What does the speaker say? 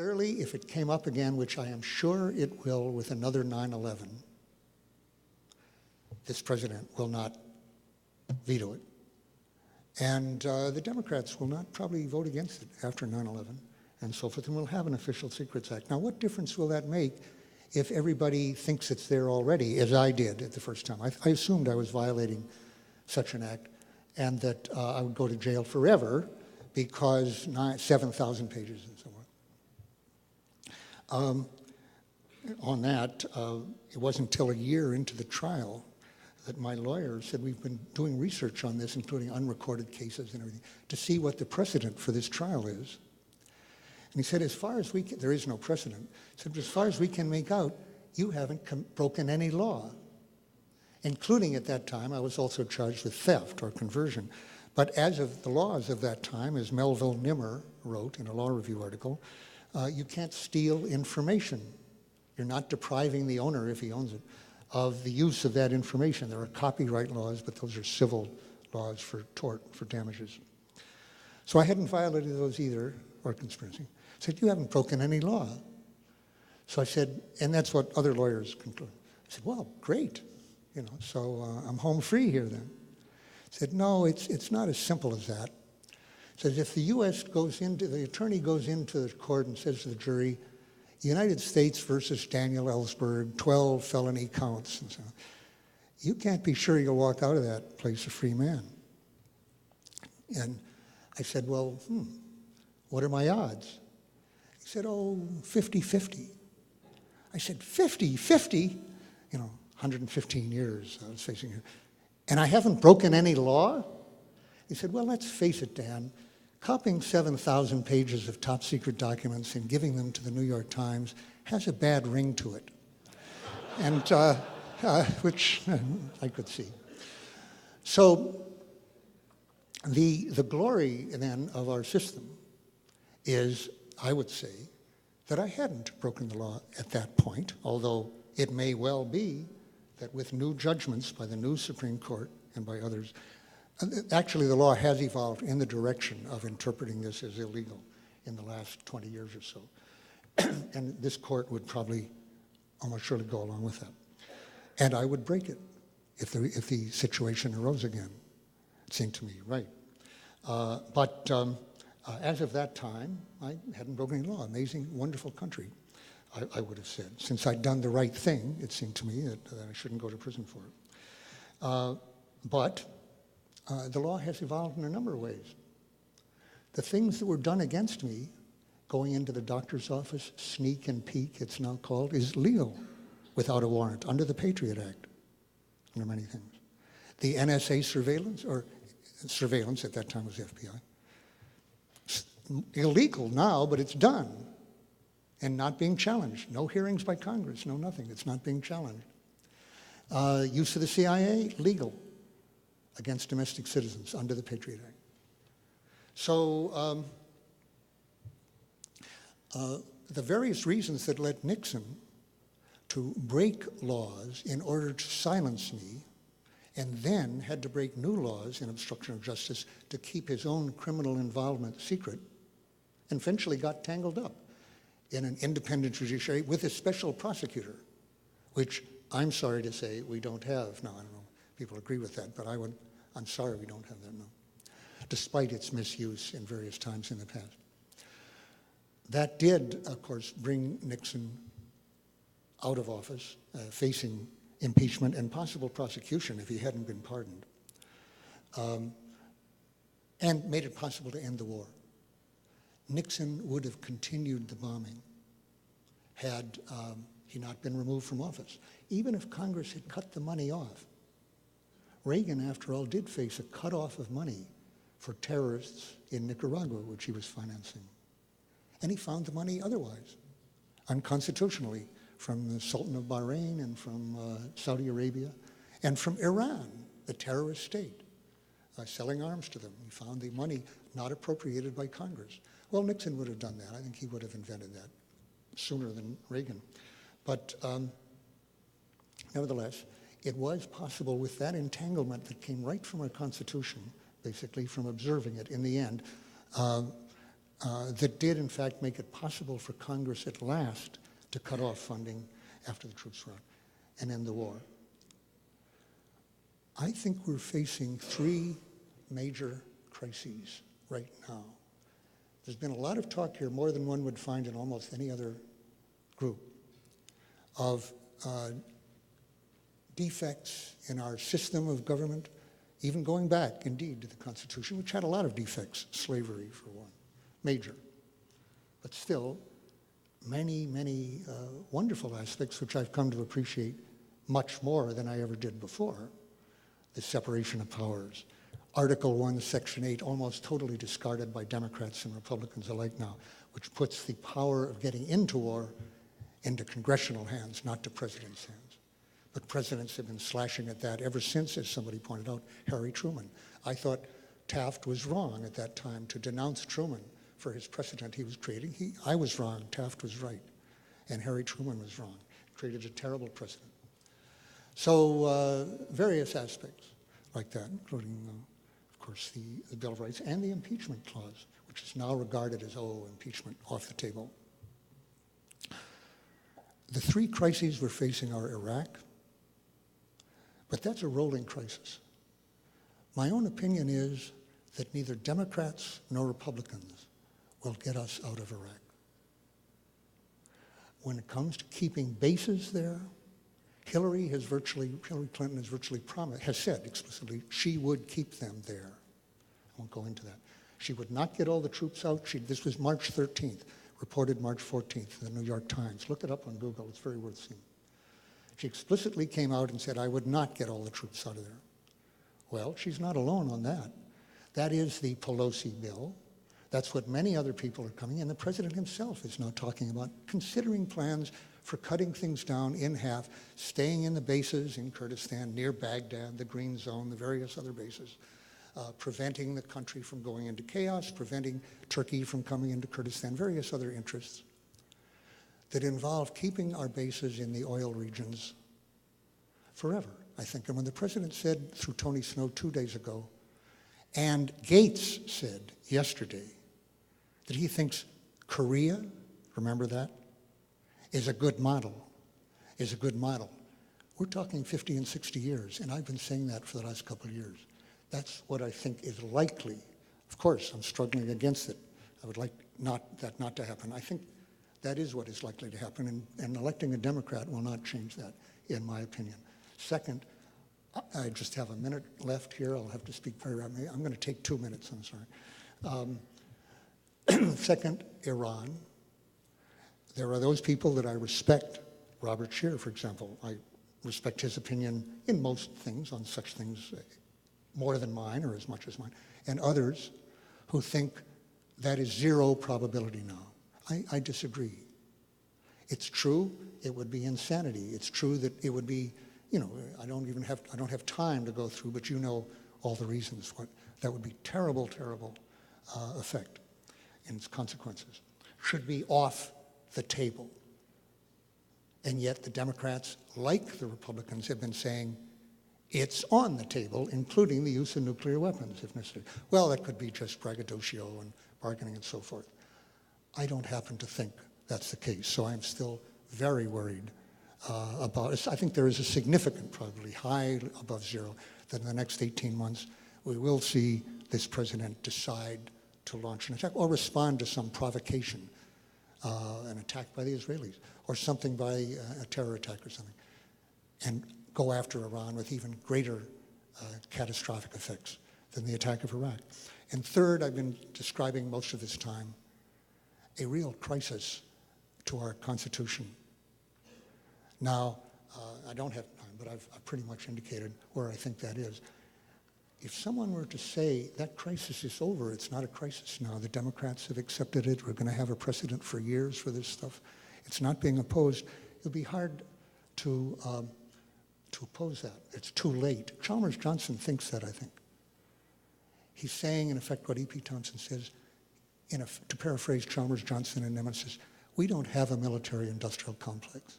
clearly, if it came up again, which I am sure it will with another 9/11, this president will not veto it. And the Democrats will not probably vote against it after 9/11 and so forth, and we'll have an Official Secrets Act. Now, what difference will that make if everybody thinks it's there already, as I did at the first time? I assumed I was violating such an act and that I would go to jail forever because 7,000 pages and so on. On that, it wasn't until a year into the trial that my lawyer said, we've been doing research on this, including unrecorded cases and everything, to see what the precedent for this trial is. And he said, as far as we can, there is no precedent. He said, as far as we can make out, you haven't broken any law. Including at that time, I was also charged with theft or conversion. But as of the laws of that time, as Melville Nimmer wrote in a law review article, you can't steal information. You're not depriving the owner, if he owns it, of the use of that information. There are copyright laws, but those are civil laws for tort, for damages. So I hadn't violated those either, or conspiracy. I said, you haven't broken any law. So I said, and that's what other lawyers conclude. I said, well, great. You know, so I'm home free here then. He said, no, it's not as simple as that. He says, if the U.S. the attorney goes into the court and says to the jury, United States versus Daniel Ellsberg, 12 felony counts, and so on, you can't be sure you'll walk out of that place a free man. And I said, well, what are my odds? He said, oh, 50-50. I said, 50-50? You know, 115 years I was facing here. And I haven't broken any law? He said, well, let's face it, Dan. Copying 7,000 pages of top secret documents and giving them to the New York Times has a bad ring to it. And which I could see. So the glory then of our system is, I would say, that I hadn't broken the law at that point, although it may well be that with new judgments by the new Supreme Court and by others, actually the law has evolved in the direction of interpreting this as illegal in the last 20 years or so. And this court would probably almost surely go along with that. And I would break it if the situation arose again. It seemed to me right. But as of that time, I hadn't broken any law. Amazing, wonderful country, I would have said. Since I'd done the right thing, it seemed to me that I shouldn't go to prison for it. But the law has evolved in a number of ways. The things that were done against me, going into the doctor's office, sneak and peek, it's now called, is legal without a warrant under the Patriot Act, under many things. The NSA surveillance, or surveillance at that time was the FBI, illegal now, but it's done and not being challenged. No hearings by Congress, no nothing. It's not being challenged. Use of the CIA, legal against domestic citizens under the Patriot Act. So the various reasons that led Nixon to break laws in order to silence me, and then had to break new laws in obstruction of justice to keep his own criminal involvement secret, and eventually got tangled up in an independent judiciary with a special prosecutor, which I'm sorry to say we don't have. Now, I don't know if people agree with that, but I'm sorry we don't have that now, despite its misuse in various times in the past. That did, of course, bring Nixon out of office, facing impeachment and possible prosecution if he hadn't been pardoned, and made it possible to end the war. Nixon would have continued the bombing had he not been removed from office, even if Congress had cut the money off. Reagan, after all, did face a cutoff of money for terrorists in Nicaragua, which he was financing. And he found the money otherwise, unconstitutionally, from the Sultan of Bahrain and from Saudi Arabia and from Iran, the terrorist state, selling arms to them. He found the money not appropriated by Congress. Well, Nixon would have done that. I think he would have invented that sooner than Reagan. But nevertheless, it was possible with that entanglement that came right from our Constitution, basically from observing it in the end, that did, in fact, make it possible for Congress at last to cut off funding after the troops were out and end the war. I think we're facing three major crises right now. There's been a lot of talk here, more than one would find in almost any other group, of defects in our system of government, even going back, indeed, to the Constitution, which had a lot of defects, slavery for one, major. But still, many, many wonderful aspects which I've come to appreciate much more than I ever did before. The separation of powers. Article 1, Section 8, almost totally discarded by Democrats and Republicans alike now, which puts the power of getting into war into congressional hands, not to presidents' hands. But presidents have been slashing at that ever since, as somebody pointed out, Harry Truman. I thought Taft was wrong at that time to denounce Truman for his precedent he was creating. I was wrong, Taft was right, and Harry Truman was wrong. Created a terrible precedent. So various aspects like that, including, of course, the Bill of Rights and the impeachment clause, which is now regarded as, impeachment off the table. The three crises we're facing are Iraq, but that's a rolling crisis. My own opinion is that neither Democrats nor Republicans will get us out of Iraq. When it comes to keeping bases there, Hillary Clinton has said explicitly she would keep them there. I won't go into that. She would not get all the troops out. This was March 13th, reported March 14th in the New York Times. Look it up on Google, it's very worth seeing. She explicitly came out and said, I would not get all the troops out of there. Well, she's not alone on that. That is the Pelosi bill. That's what many other people are coming, and the president himself is now talking about considering plans for cutting things down in half, staying in the bases in Kurdistan, near Baghdad, the Green Zone, the various other bases, preventing the country from going into chaos, preventing Turkey from coming into Kurdistan, various other interests that involve keeping our bases in the oil regions forever, I think. And when the president said through Tony Snow 2 days ago, and Gates said yesterday that he thinks Korea, remember that, is a good model. We're talking 50 and 60 years, and I've been saying that for the last couple of years. That's what I think is likely. Of course, I'm struggling against it. I would like that not to happen. I think that is what is likely to happen, and electing a Democrat will not change that, in my opinion. Second, I just have a minute left here. I'll have to speak very rapidly. I'm going to take 2 minutes, I'm sorry. Second, Iran. There are those people that I respect. Robert Scheer, for example. I respect his opinion in most things, on such things, more than mine or as much as mine, and others who think that is zero probability now. I disagree. It's true, it would be insanity. It's true that it would be, I don't have time to go through, but you know all the reasons. That would be terrible, terrible effect and its consequences. Should be off the table. And yet the Democrats, like the Republicans, have been saying it's on the table, including the use of nuclear weapons if necessary. Well, that could be just braggadocio and bargaining and so forth. I don't happen to think that's the case, so I'm still very worried about it. I think there is a significant probability, high above zero, that in the next 18 months we will see this president decide to launch an attack or respond to some provocation, an attack by the Israelis, or something by a terror attack or something, and go after Iran with even greater catastrophic effects than the attack of Iraq. And third, I've been describing most of this time a real crisis to our Constitution. Now, I don't have time, but I've pretty much indicated where I think that is. If someone were to say that crisis is over, it's not a crisis now, the Democrats have accepted it, we're going to have a precedent for years for this stuff, it's not being opposed, it'll be hard to oppose that. It's too late. Chalmers Johnson thinks that, I think. He's saying, in effect, what E.P. Thompson says, to paraphrase Chalmers Johnson and Nemesis, we don't have a military-industrial complex.